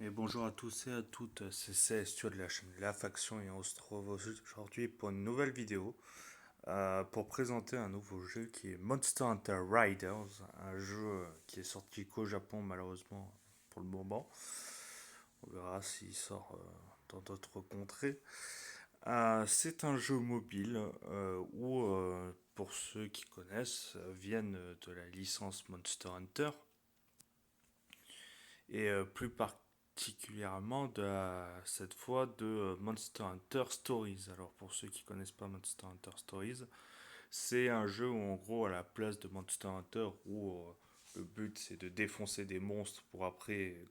Et bonjour à tous et à toutes, c'est Stuart de la chaîne La Faction et on se retrouve aujourd'hui pour une nouvelle vidéo pour présenter un nouveau jeu qui est Monster Hunter Riders, un jeu qui est sorti qu'au Japon malheureusement pour le moment. On verra s'il sort dans d'autres contrées. C'est un jeu mobile où, pour ceux qui connaissent, viennent de la licence Monster Hunter et plus particulièrement cette fois de Monster Hunter Stories. Alors pour ceux qui connaissent pas Monster Hunter Stories, c'est un jeu où en gros à la place de Monster Hunter où le but c'est de défoncer des monstres pour après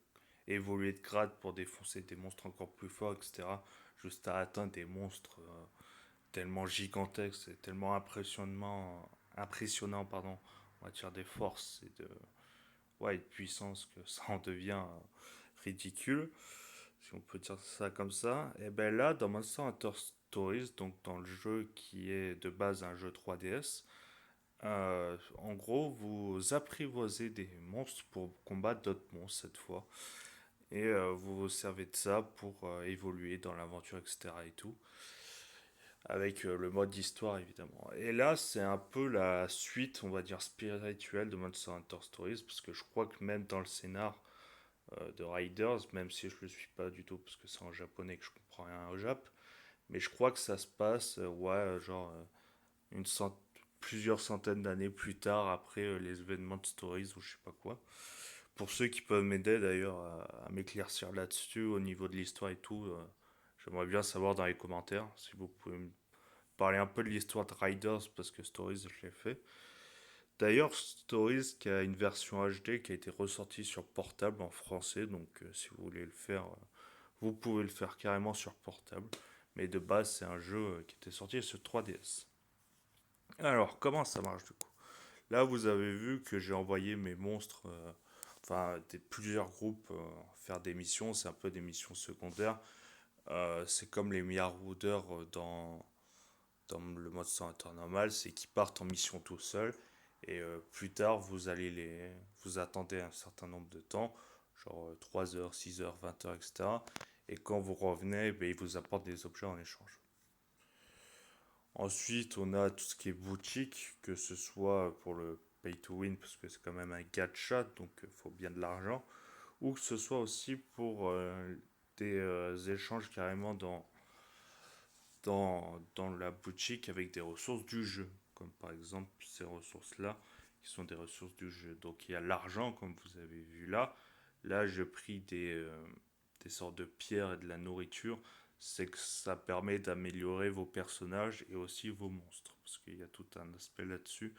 évoluer de grade pour défoncer des monstres encore plus forts, etc. Juste à atteindre des monstres tellement gigantesques et tellement impressionnant, pardon, en matière des forces et de, ouais, de puissance que ça en devient ridicule, si on peut dire ça comme ça. Et ben là, dans Monster Hunter Stories, donc dans le jeu qui est de base un jeu 3DS, en gros, vous apprivoisez des monstres pour combattre d'autres monstres cette fois. Et vous vous servez de ça pour évoluer dans l'aventure, etc. et tout. Avec le mode d'histoire évidemment. Et là, c'est un peu la suite, on va dire, spirituelle de Monster Hunter Stories, parce que je crois que même dans le scénar, de Riders, même si je le suis pas du tout parce que c'est en japonais que je comprends rien au Jap. Mais je crois que ça se passe, ouais, genre une cent... plusieurs centaines d'années plus tard après les événements de Stories ou je sais pas quoi. Pour ceux qui peuvent m'aider d'ailleurs à m'éclaircir là-dessus au niveau de l'histoire et tout, j'aimerais bien savoir dans les commentaires si vous pouvez me parler un peu de l'histoire de Riders parce que Stories je l'ai fait. D'ailleurs, Stories qui a une version HD qui a été ressortie sur portable en français, donc si vous voulez le faire, vous pouvez le faire carrément sur portable. Mais de base, c'est un jeu qui était sorti sur 3DS. Alors, comment ça marche du coup? Là, vous avez vu que j'ai envoyé mes monstres, enfin plusieurs groupes faire des missions. C'est un peu des missions secondaires. C'est comme les Marauders dans le mode sans temps normal, c'est qu'ils partent en mission tout seuls. Et plus tard, vous attendez un certain nombre de temps, genre 3 heures, 6 heures, 20 heures, etc. Et quand vous revenez, ben, ils vous apportent des objets en échange. Ensuite, on a tout ce qui est boutique, que ce soit pour le pay to win, parce que c'est quand même un gacha, donc il faut bien de l'argent, ou que ce soit aussi pour des échanges carrément dans la boutique avec des ressources du jeu, comme par exemple ces ressources-là, qui sont des ressources du jeu. Donc il y a l'argent, comme vous avez vu là. Là, j'ai pris des sortes de pierres et de la nourriture. C'est que ça permet d'améliorer vos personnages et aussi vos monstres. Parce qu'il y a tout un aspect là-dessus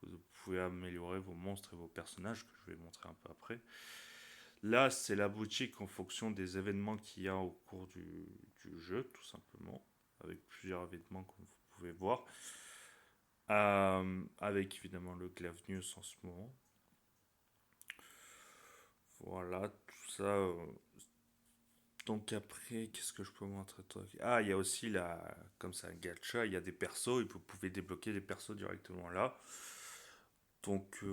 où vous pouvez améliorer vos monstres et vos personnages, que je vais montrer un peu après. Là, c'est la boutique en fonction des événements qu'il y a au cours du jeu, tout simplement, avec plusieurs événements comme vous pouvez voir, avec évidemment le Glavnius en ce moment. Voilà, tout ça. Donc après, qu'est-ce que je peux montrer toi? Ah, il y a aussi comme c'est un gacha, il y a des persos et vous pouvez débloquer des persos directement là. Donc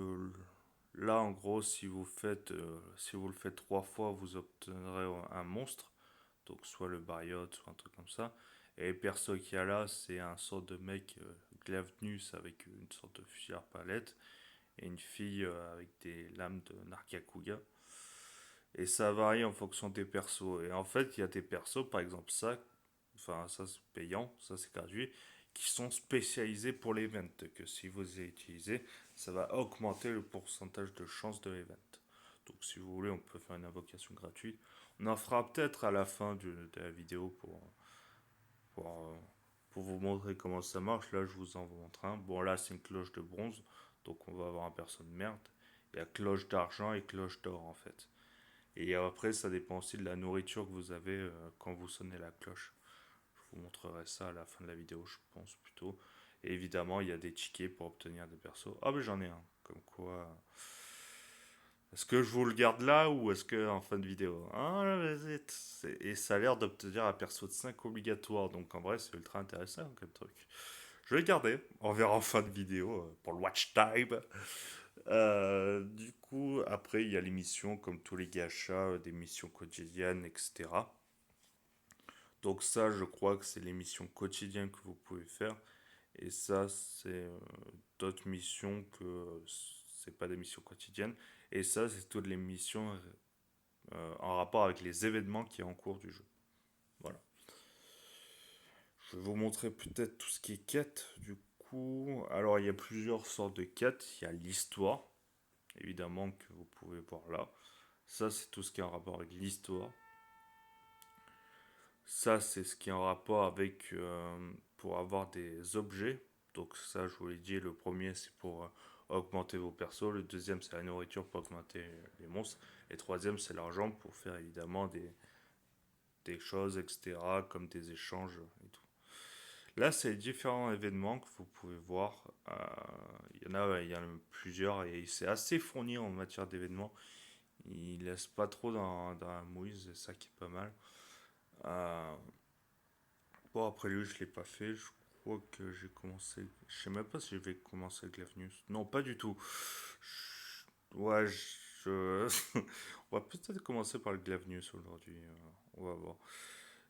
là, en gros, si vous le faites 3 fois, vous obtiendrez un monstre. Donc soit le Bariote, soit un truc comme ça. Et les persos qu'il y a là, c'est un sort de mec Glavnus avec une sorte de fusil à palette et une fille avec des lames de Nargacuga. Et ça varie en fonction des persos. Et en fait, il y a des persos, par exemple ça, enfin ça c'est payant, ça c'est gratuit, qui sont spécialisés pour l'event. Que si vous les utilisez, ça va augmenter le pourcentage de chance de l'event. Donc si vous voulez, on peut faire une invocation gratuite. On en fera peut-être à la fin de la vidéo pour, euh, pour vous montrer comment ça marche. Là, je vous en montre un. Bon, là, c'est une cloche de bronze. Donc on va avoir un perso de merde. Il y a cloche d'argent et cloche d'or en fait. Et après, ça dépend aussi de la nourriture que vous avez quand vous sonnez la cloche. Je vous montrerai ça à la fin de la vidéo, je pense plutôt. Et évidemment, il y a des tickets pour obtenir des persos. Ah, mais j'en ai un. Comme quoi. Est-ce que je vous le garde là ou est-ce que en fin de vidéo? Ah, vas-y. Et ça a l'air d'obtenir un perso de 5 obligatoire. Donc en vrai, c'est ultra intéressant comme truc. Je vais le garder. On verra en fin de vidéo pour le watch time. Du coup, après, il y a les missions, comme tous les gachas, des missions quotidiennes, etc. Donc ça, je crois que c'est les missions quotidiennes que vous pouvez faire. Et ça, c'est d'autres missions que c'est pas des missions quotidiennes. Et ça, c'est toutes les missions en rapport avec les événements qui est en cours du jeu. Voilà. Je vais vous montrer peut-être tout ce qui est quête. Du coup, alors il y a plusieurs sortes de quêtes. Il y a l'histoire, évidemment, que vous pouvez voir là. Ça, c'est tout ce qui est en rapport avec l'histoire. Ça, c'est ce qui est en rapport avec pour avoir des objets. Donc ça, je vous l'ai dit, le premier, c'est pour augmenter vos persos. Le deuxième, c'est la nourriture pour augmenter les monstres. Et le troisième, c'est l'argent pour faire évidemment des choses, etc., comme des échanges et tout. Là, c'est différents événements que vous pouvez voir. Il y en a plusieurs et c'est assez fourni en matière d'événements. Il laisse pas trop dans la mouise, c'est ça qui est pas mal. Euh, Bon, après lui, je l'ai pas fait. Je crois que j'ai commencé. Je sais même pas si je vais commencer avec l'Avenus. Non, pas du tout. Ouais, on va peut-être commencer par le Glavnius aujourd'hui. On va voir.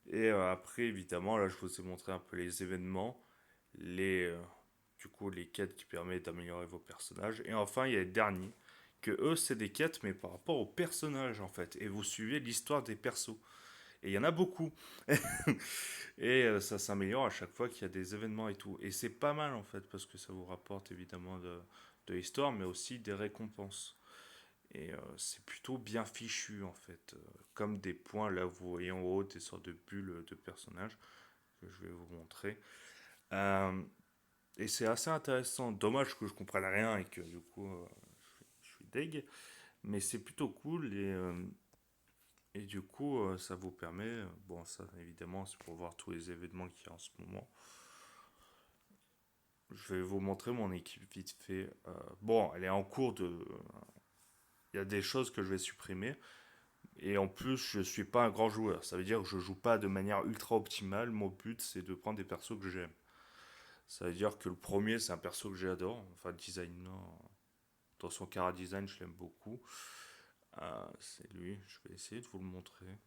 Et après, évidemment, là, je vous ai montré un peu les événements, du coup, les quêtes qui permettent d'améliorer vos personnages. Et enfin, il y a les derniers, que eux, c'est des quêtes, mais par rapport aux personnages, en fait. Et vous suivez l'histoire des persos. Et il y en a beaucoup. Et ça s'améliore à chaque fois qu'il y a des événements et tout. Et c'est pas mal en fait, parce que ça vous rapporte évidemment de l'histoire, mais aussi des récompenses. Et c'est plutôt bien fichu en fait. Comme des points, là vous voyez en haut des sortes de bulles de personnages que je vais vous montrer. Euh, et c'est assez intéressant. Dommage que je comprenne rien et que du coup je suis deg. Mais c'est plutôt cool et du coup ça vous permet, bon ça évidemment c'est pour voir tous les événements qu'il y a en ce moment. Je vais vous montrer mon équipe vite fait. Bon, elle est en cours de. Il y a des choses que je vais supprimer. Et en plus, je suis pas un grand joueur. Ça veut dire que je joue pas de manière ultra optimale. Mon but, c'est de prendre des persos que j'aime. Ça veut dire que le premier, c'est un perso que j'adore. Enfin, design, non. Dans son cara design, je l'aime beaucoup. C'est lui. Je vais essayer de vous le montrer.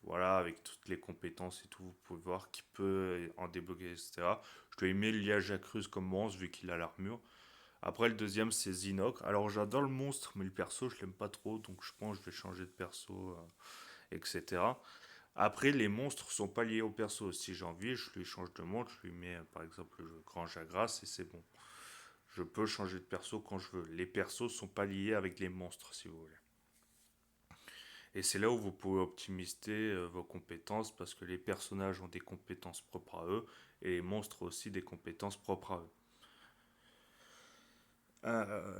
Voilà, avec toutes les compétences et tout, vous pouvez voir qu'il peut en débloquer, etc. Je lui ai mis Liajakrus comme monstre, vu qu'il a l'armure. Après, le deuxième, c'est Zinok. Alors, j'adore le monstre, mais le perso, je l'aime pas trop. Donc, je pense que je vais changer de perso, etc. Après, les monstres sont pas liés au perso. Si j'ai envie, je lui change de monstre. Je lui mets, par exemple, le grand Jagras et c'est bon. Je peux changer de perso quand je veux. Les persos sont pas liés avec les monstres, si vous voulez. Et c'est là où vous pouvez optimiser vos compétences parce que les personnages ont des compétences propres à eux et les monstres ont aussi des compétences propres à eux.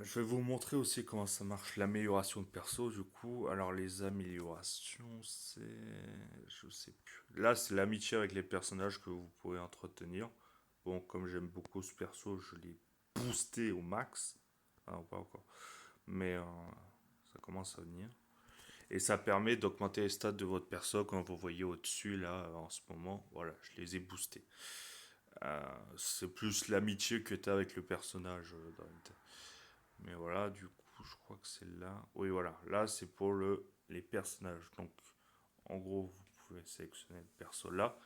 Je vais vous montrer aussi comment ça marche l'amélioration de perso du coup. Alors les améliorations, je sais plus. Là, c'est l'amitié avec les personnages que vous pouvez entretenir. Bon, comme j'aime beaucoup ce perso, je l'ai boosté au max. Enfin, pas encore. Mais ça commence à venir. Et ça permet d'augmenter les stats de votre perso quand vous voyez au-dessus là en ce moment. Voilà, je les ai boostés. C'est plus l'amitié que tu as avec le personnage dans le mais voilà, du coup, je crois que c'est là. Oui, voilà. Là, c'est pour les personnages. Donc, en gros, vous pouvez sélectionner le perso là.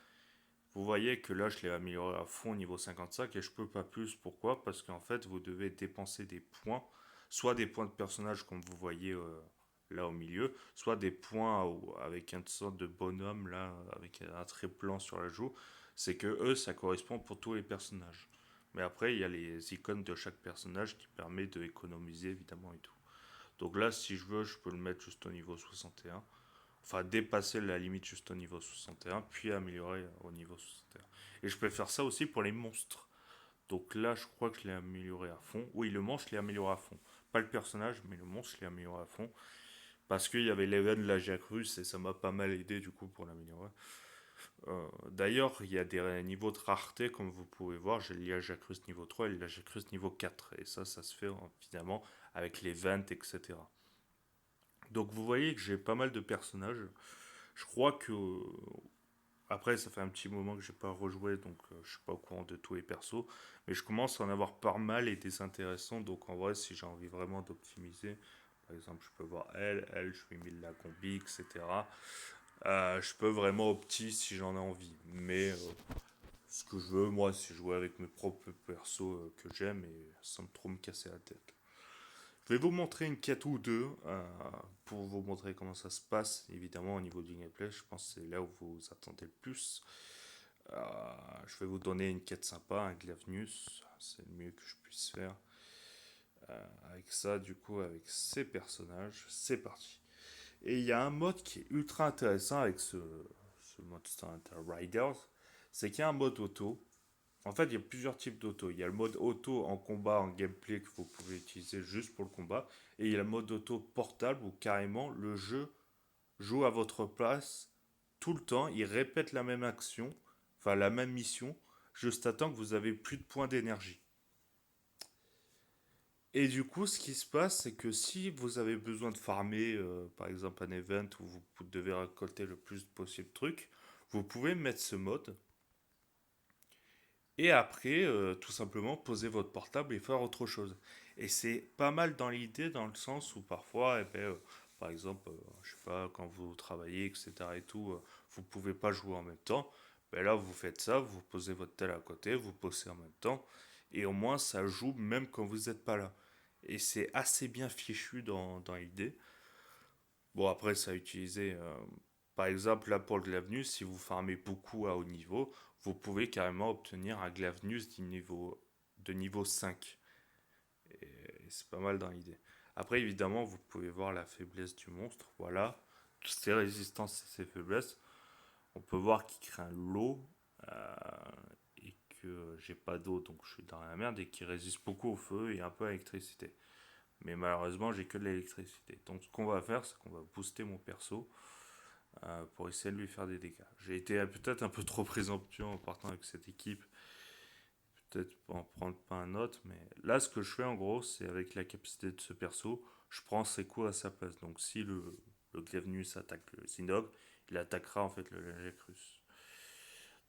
Vous voyez que là, je l'ai amélioré à fond au niveau 55 et je peux pas plus. Pourquoi? Parce qu'en fait, vous devez dépenser des points. Soit des points de personnage, comme vous voyez là au milieu, soit des points avec une sorte de bonhomme là, avec un trait blanc sur la joue. C'est que eux, ça correspond pour tous les personnages. Mais après, il y a les icônes de chaque personnage qui permet d'économiser évidemment et tout. Donc là, si je veux, je peux le mettre juste au niveau 61. Enfin, dépasser la limite juste au niveau 61, puis améliorer au niveau 61. Et je peux faire ça aussi pour les monstres. Donc là, je crois que je l'ai amélioré à fond. Oui, le monstre, je l'ai amélioré à fond. Pas le personnage, mais le monstre, je l'ai amélioré à fond. Parce qu'il y avait l'event de la Jacrus et ça m'a pas mal aidé du coup pour l'améliorer. D'ailleurs, il y a des niveaux de rareté, comme vous pouvez voir. J'ai l'Iajacrus niveau 3 et l'Iajacrus niveau 4. Et ça se fait évidemment avec les ventes, etc. Donc vous voyez que j'ai pas mal de personnages. Je crois que Après, ça fait un petit moment que j'ai pas rejoué, donc je suis pas au courant de tous les persos. Mais je commence à en avoir pas mal et des intéressants. Donc en vrai, si j'ai envie vraiment d'optimiser, par exemple, je peux voir elle, je lui ai mis la combi, etc. Je peux vraiment opti si j'en ai envie. Mais ce que je veux, moi, c'est jouer avec mes propres persos que j'aime et sans trop me casser la tête. Je vais vous montrer une quête ou deux pour vous montrer comment ça se passe. Évidemment, au niveau du gameplay, je pense que c'est là où vous attendez le plus. Je vais vous donner une quête sympa, un Glavnus. C'est le mieux que je puisse faire. Avec ça, du coup, avec ces personnages, c'est parti. Et il y a un mode qui est ultra intéressant avec ce Monster Hunter Riders. C'est qu'il y a un mode auto. En fait, il y a plusieurs types d'auto. Il y a le mode auto en combat, en gameplay que vous pouvez utiliser juste pour le combat. Et il y a le mode auto portable où carrément le jeu joue à votre place tout le temps. Il répète la même action, enfin la même mission, juste à temps que vous avez plus de points d'énergie. Et du coup, ce qui se passe, c'est que si vous avez besoin de farmer, par exemple un event où vous devez récolter le plus possible de trucs, vous pouvez mettre ce mode. Et après, tout simplement, poser votre portable et faire autre chose. Et c'est pas mal dans l'idée, dans le sens où parfois, par exemple, je sais pas, quand vous travaillez, etc. et tout, vous pouvez pas jouer en même temps. Ben là, vous faites ça, vous posez votre tel à côté, vous posez en même temps. Et au moins, ça joue même quand vous n'êtes pas là. Et c'est assez bien fichu dans l'idée. Bon, après, ça a utilisé. Par exemple, là pour le Glavnus, si vous farmez beaucoup à haut niveau, vous pouvez carrément obtenir un Glavnus de niveau 5. Et c'est pas mal dans l'idée. Après, évidemment, vous pouvez voir la faiblesse du monstre. Voilà. Toutes ses résistances et ses faiblesses. On peut voir qu'il crée un lot. euh, et que j'ai pas d'eau, donc je suis dans la merde. Et qui résiste beaucoup au feu et un peu à l'électricité. Mais malheureusement, j'ai que de l'électricité. Donc, ce qu'on va faire, c'est qu'on va booster mon perso pour essayer de lui faire des dégâts. J'ai été peut-être un peu trop présomptueux en partant avec cette équipe, peut-être en prendre pas un autre, mais là ce que je fais en gros, c'est avec la capacité de ce perso, je prends ses coups à sa place. Donc si le Glavnus attaque le Zinog, il attaquera en fait le Lagecrus.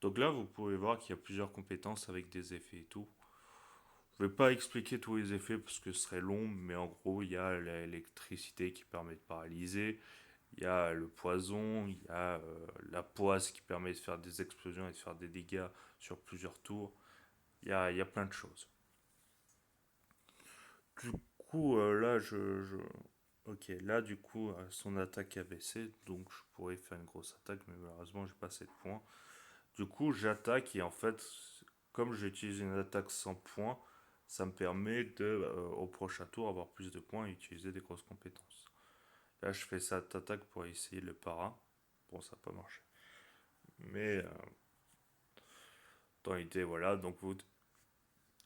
Donc là vous pouvez voir qu'il y a plusieurs compétences avec des effets et tout. Je vais pas expliquer tous les effets parce que ce serait long, mais en gros il y a l'électricité qui permet de paralyser, il y a le poison, il y a la poisse qui permet de faire des explosions et de faire des dégâts sur plusieurs tours. Il y a plein de choses. Du coup, là, Ok, là, du coup, son attaque a baissé, donc je pourrais faire une grosse attaque, mais malheureusement, j'ai pas assez de points. Du coup, j'attaque et en fait, comme j'utilise une attaque sans points, ça me permet de, au prochain tour, avoir plus de points et utiliser des grosses compétences. Là, je fais cette attaque pour essayer le para. Bon, ça n'a pas marché. Mais dans l'idée, voilà, donc vous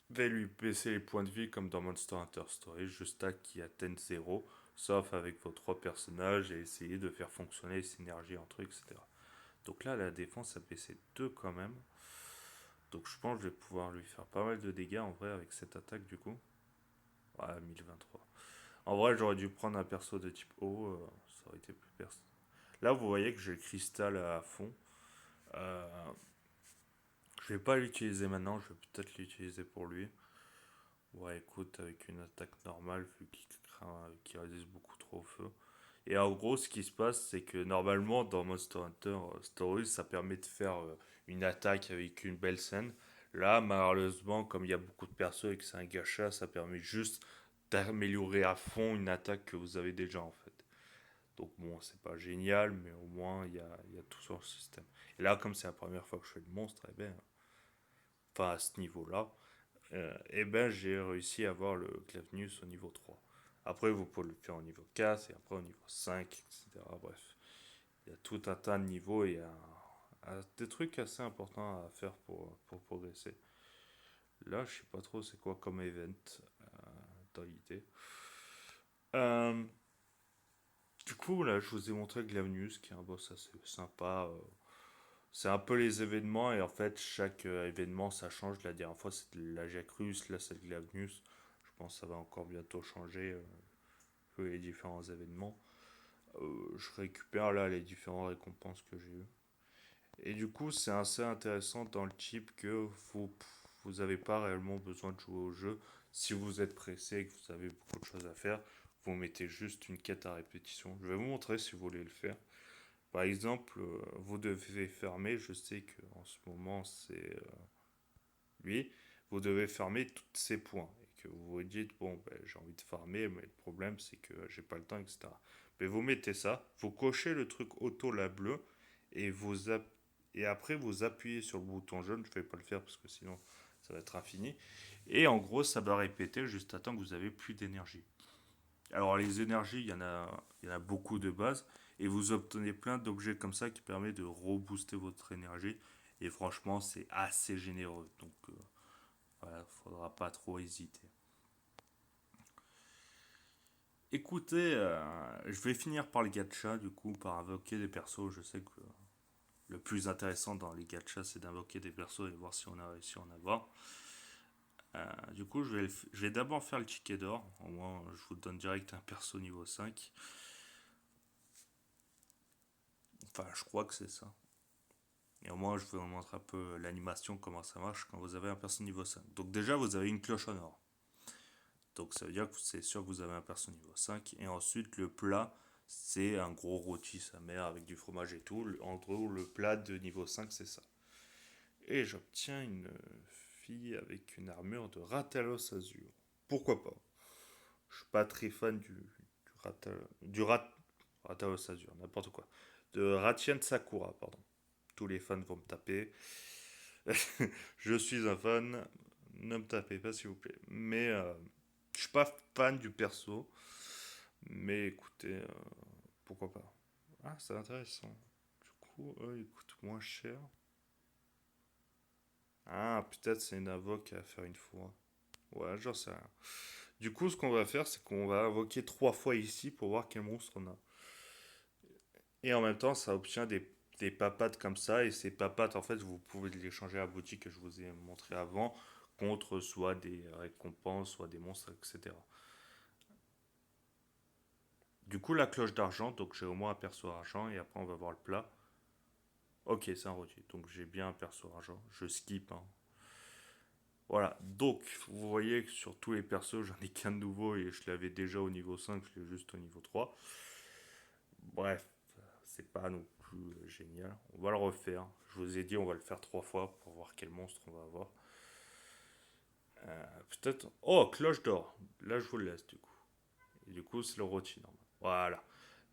devez lui baisser les points de vie comme dans Monster Hunter Story, jusqu'à qu'il atteigne 0, sauf avec vos trois personnages et essayer de faire fonctionner les synergies entre eux, etc. Donc là, la défense a baissé 2 quand même. Donc je pense que je vais pouvoir lui faire pas mal de dégâts en vrai avec cette attaque du coup. Ouais, 1023. En vrai, j'aurais dû prendre un perso de type O, ça aurait été plus perso. Là, vous voyez que j'ai le cristal à fond. Euh, je vais pas l'utiliser maintenant, je vais peut-être l'utiliser pour lui. Ouais, écoute, avec une attaque normale, vu qu'il résiste beaucoup trop au feu. Et en gros, ce qui se passe, c'est que normalement, dans Monster Hunter Stories, ça permet de faire une attaque avec une belle scène. Là, malheureusement, comme il y a beaucoup de persos et que c'est un gacha, ça permet juste d'améliorer à fond une attaque que vous avez déjà en fait. Donc bon, c'est pas génial, mais au moins il y a tout sur le système. Et là, comme c'est la première fois que je fais le monstre, eh ben, enfin à ce niveau-là, et ben j'ai réussi à avoir le Clavnus au niveau 3. Après, vous pouvez le faire au niveau 4 et après au niveau 5, etc. Bref, il y a tout un tas de niveaux et des trucs assez importants à faire pour progresser. Là, je sais pas trop c'est quoi comme event dans l'idée. Euh, du coup, là, je vous ai montré Glavnus, qui est un boss assez sympa. C'est un peu les événements, et en fait, chaque événement, ça change. La dernière fois, c'était la Jacrus, là, c'est le Glavnus. Je pense que ça va encore bientôt changer les différents événements. Je récupère là les différentes récompenses que j'ai eues. Et du coup, c'est assez intéressant dans le type que vous n'avez pas réellement besoin de jouer au jeu. Si vous êtes pressé et que vous avez beaucoup de choses à faire, vous mettez juste une quête à répétition. Je vais vous montrer si vous voulez le faire. Par exemple, vous devez fermer, je sais qu'en ce moment c'est lui, vous devez farmer tous ces points. Et que vous vous dites, bon, ben, j'ai envie de farmer, mais le problème c'est que j'ai pas le temps, etc. Mais vous mettez ça, vous cochez le truc auto la bleue, et, et après vous appuyez sur le bouton jaune, je ne vais pas le faire parce que sinon ça va être infini. Et en gros, ça va répéter juste à temps que vous avez plus d'énergie. Alors les énergies, il y en a beaucoup de base, et vous obtenez plein d'objets comme ça qui permettent de rebooster votre énergie. Et franchement, c'est assez généreux. Donc voilà, faudra pas trop hésiter. Écoutez, je vais finir par le gacha, du coup, par invoquer des persos. Je sais que le plus intéressant dans les gachas, c'est d'invoquer des persos et voir si on a réussi à en avoir. Du coup, je vais d'abord faire le ticket d'or. Au moins, je vous donne direct un perso niveau 5. Enfin, je crois que c'est ça. Et au moins, je vous montre un peu l'animation, comment ça marche quand vous avez un perso niveau 5. Donc déjà, vous avez une cloche en or. Donc ça veut dire que c'est sûr que vous avez un perso niveau 5. Et ensuite, le plat, c'est un gros rôti sa mère avec du fromage et tout. En gros, le plat de niveau 5, c'est ça. Et j'obtiens une fille avec une armure de Ratalos Azur. Pourquoi pas? Je suis pas très fan Ratalos Azur, n'importe quoi. De Ratien Sakura, pardon. Tous les fans vont me taper. Je suis un fan. Ne me tapez pas, s'il vous plaît. Mais je suis pas fan du perso. Mais écoutez, pourquoi pas. Ah, c'est intéressant. Du coup, il coûte moins cher. Ah, peut-être c'est une invoque à faire une fois. Ouais, j'en sais rien. Du coup, ce qu'on va faire, c'est qu'on va invoquer 3 fois ici pour voir quel monstre on a. Et en même temps, ça obtient des papates comme ça. Et ces papates, en fait, vous pouvez les changer à la boutique que je vous ai montré avant contre soit des récompenses, soit des monstres, etc. Du coup, la cloche d'argent, donc j'ai au moins un perso argent et après on va voir le plat. Ok, c'est un rôti, donc j'ai bien un perso argent. Je skip, hein. Voilà, donc vous voyez que sur tous les persos, j'en ai qu'un de nouveau et je l'avais déjà au niveau 5, je l'ai juste au niveau 3. Bref, c'est pas non plus génial. On va le refaire. Je vous ai dit, on va le faire 3 fois pour voir quel monstre on va avoir. Peut-être. Oh, cloche d'or. Là, je vous le laisse du coup. Et du coup, c'est le rôti normal. Voilà.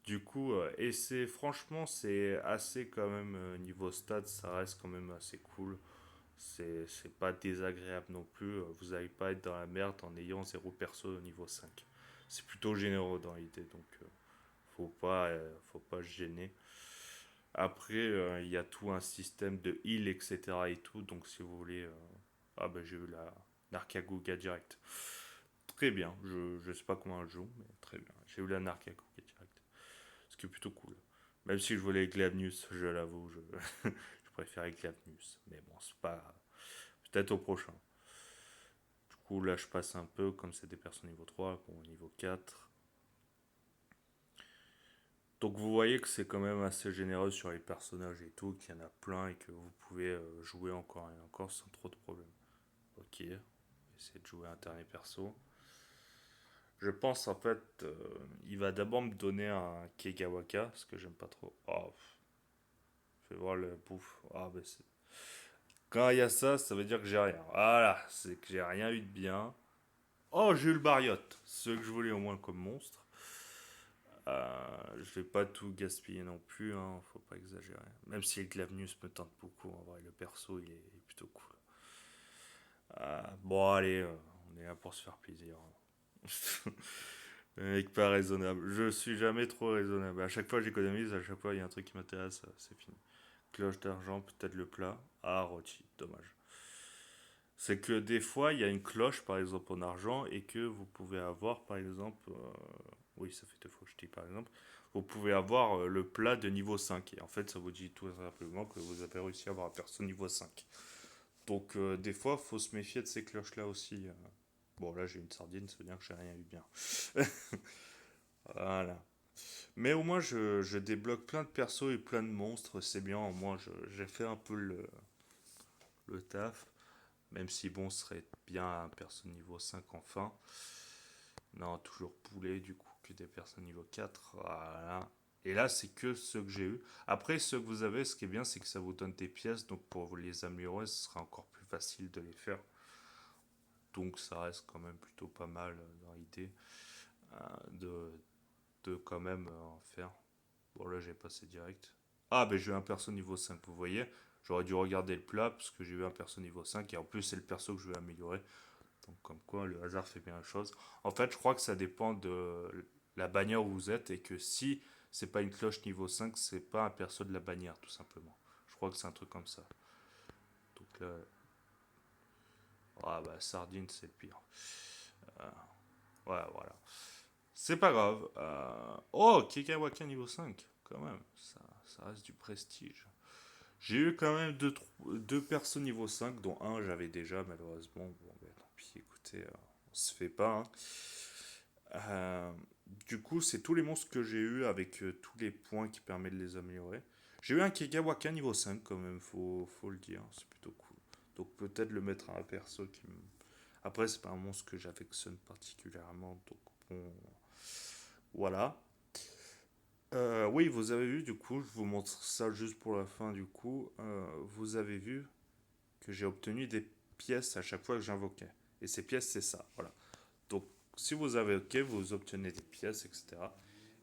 Du coup, et c'est franchement, c'est assez quand même niveau stats, ça reste quand même assez cool. C'est pas désagréable non plus. Vous n'allez pas être dans la merde en ayant 0 perso au niveau 5. C'est plutôt généreux dans l'idée, donc faut pas se gêner. Après, il y a tout un système de heal, etc. et tout, donc si vous voulez. Ah ben j'ai eu la Narkaguga direct. Très bien, je sais pas comment elle joue, mais très bien. J'ai eu la Narkaguga direct. Ce qui est plutôt cool. Même si je voulais Glavnus, je l'avoue, je préférais Glavnus. Mais bon, c'est pas. Peut-être au prochain. Du coup, là, je passe un peu, comme c'est des personnes niveau 3, bon, niveau 4. Donc, vous voyez que c'est quand même assez généreux sur les personnages et tout, qu'il y en a plein et que vous pouvez jouer encore et encore sans trop de problèmes. Ok, essayer de jouer un dernier perso. Je pense en fait, il va d'abord me donner un Kegawaka, parce que j'aime pas trop. Oh, je vais voir le pouf. Ah, ben quand il y a ça, ça veut dire que j'ai rien. Voilà, c'est que j'ai rien eu de bien. Oh, j'ai eu le Bariote, ce que je voulais au moins comme monstre. Je vais pas tout gaspiller non plus, hein, faut pas exagérer. Même si le Glavnus me tente beaucoup, en vrai, le perso il est plutôt cool. Bon, allez, on est là pour se faire plaisir. Le mec pas raisonnable. Je suis jamais trop raisonnable. À chaque fois j'économise, à chaque fois il y a un truc qui m'intéresse, c'est fini. Cloche d'argent, peut-être le plat. Ah, rôti, dommage. C'est que des fois, il y a une cloche, par exemple, en argent, et que vous pouvez avoir, par exemple, oui, ça fait 2 fois que je dis, par exemple, vous pouvez avoir le plat de niveau 5. Et en fait, ça vous dit tout simplement que vous avez réussi à avoir un perso niveau 5. Donc, des fois, faut se méfier de ces cloches-là aussi. Bon, là, j'ai une sardine, ça veut dire que j'ai rien eu bien. Voilà. Mais au moins, je débloque plein de persos et plein de monstres, c'est bien. Au moins, j'ai fait un peu le taf. Même si, bon, ce serait bien un perso niveau 5 enfin. Non, toujours poulet, du coup, que des personnes niveau 4. Voilà. Et là, c'est que ceux que j'ai eu. Après, ceux que vous avez, ce qui est bien, c'est que ça vous donne des pièces. Donc, pour vous les améliorer, ce sera encore plus facile de les faire. Donc, ça reste quand même plutôt pas mal dans l'idée euh, de, de quand même en faire. Bon, là, j'ai passé direct. Ah, ben, j'ai eu un perso niveau 5, vous voyez. J'aurais dû regarder le plat parce que j'ai eu un perso niveau 5 et en plus, c'est le perso que je vais améliorer. Donc, comme quoi, le hasard fait bien la chose. En fait, je crois que ça dépend de la bannière où vous êtes et que si c'est pas une cloche niveau 5, c'est pas un perso de la bannière, tout simplement. Je crois que c'est un truc comme ça. Donc là, ah bah, sardine, c'est le pire. Ouais, voilà. C'est pas grave. Oh, Kekawaka niveau 5, quand même. Ça reste du prestige. J'ai eu quand même deux persos niveau 5, dont un j'avais déjà, malheureusement. Bon, ben tant pis, écoutez, on se fait pas, hein. Euh, du coup, c'est tous les monstres que j'ai eu avec tous les points qui permettent de les améliorer. J'ai eu un Kegawaka niveau 5 quand même, faut le dire, c'est plutôt cool. Donc peut-être le mettre à un perso qui me... Après, c'est pas un monstre que j'affectionne particulièrement, donc bon, voilà. Oui, vous avez vu, du coup, je vous montre ça juste pour la fin, du coup. Vous avez vu que j'ai obtenu des pièces à chaque fois que j'invoquais. Et ces pièces, c'est ça, voilà. Donc, si vous avez OK, vous obtenez des pièces, etc.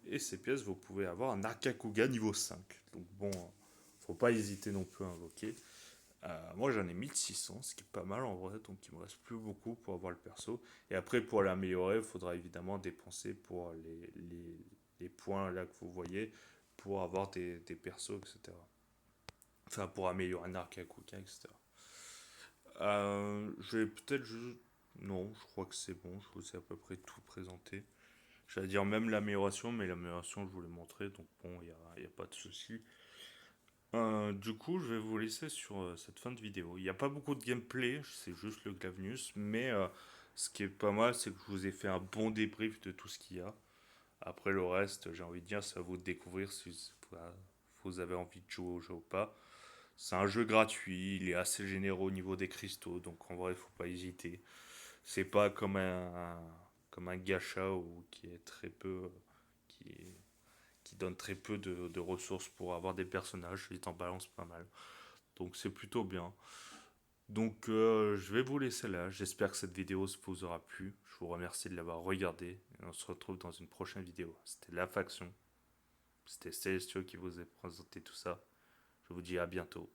Et ces pièces, vous pouvez avoir un Arkakuga niveau 5. Donc, bon, faut pas hésiter non plus à invoquer. Moi, j'en ai 1600, ce qui est pas mal en vrai. Donc, il me reste plus beaucoup pour avoir le perso. Et après, pour l'améliorer, il faudra évidemment dépenser pour les points là que vous voyez pour avoir des persos, etc. Enfin, pour améliorer un Arkakuga, etc. Je vais peut-être juste. Non, je crois que c'est bon. Je vous ai à peu près tout présenté. J'allais dire même l'amélioration, mais l'amélioration, je vous l'ai montré, donc bon, y a pas de souci. Du coup, je vais vous laisser sur cette fin de vidéo. Il n'y a pas beaucoup de gameplay, c'est juste le Glavnus, mais ce qui est pas mal, c'est que je vous ai fait un bon débrief de tout ce qu'il y a. Après le reste, j'ai envie de dire, c'est à vous de découvrir si voilà, vous avez envie de jouer au jeu ou pas. C'est un jeu gratuit, il est assez généreux au niveau des cristaux, donc en vrai, il faut pas hésiter. C'est pas comme comme un gacha ou qui est très peu, qui, qui donne très peu de ressources pour avoir des personnages. Il t'en balance pas mal. Donc c'est plutôt bien. Donc je vais vous laisser là. J'espère que cette vidéo vous aura plu. Je vous remercie de l'avoir regardé. Et on se retrouve dans une prochaine vidéo. C'était La Faction. C'était Celestio qui vous a présenté tout ça. Je vous dis à bientôt.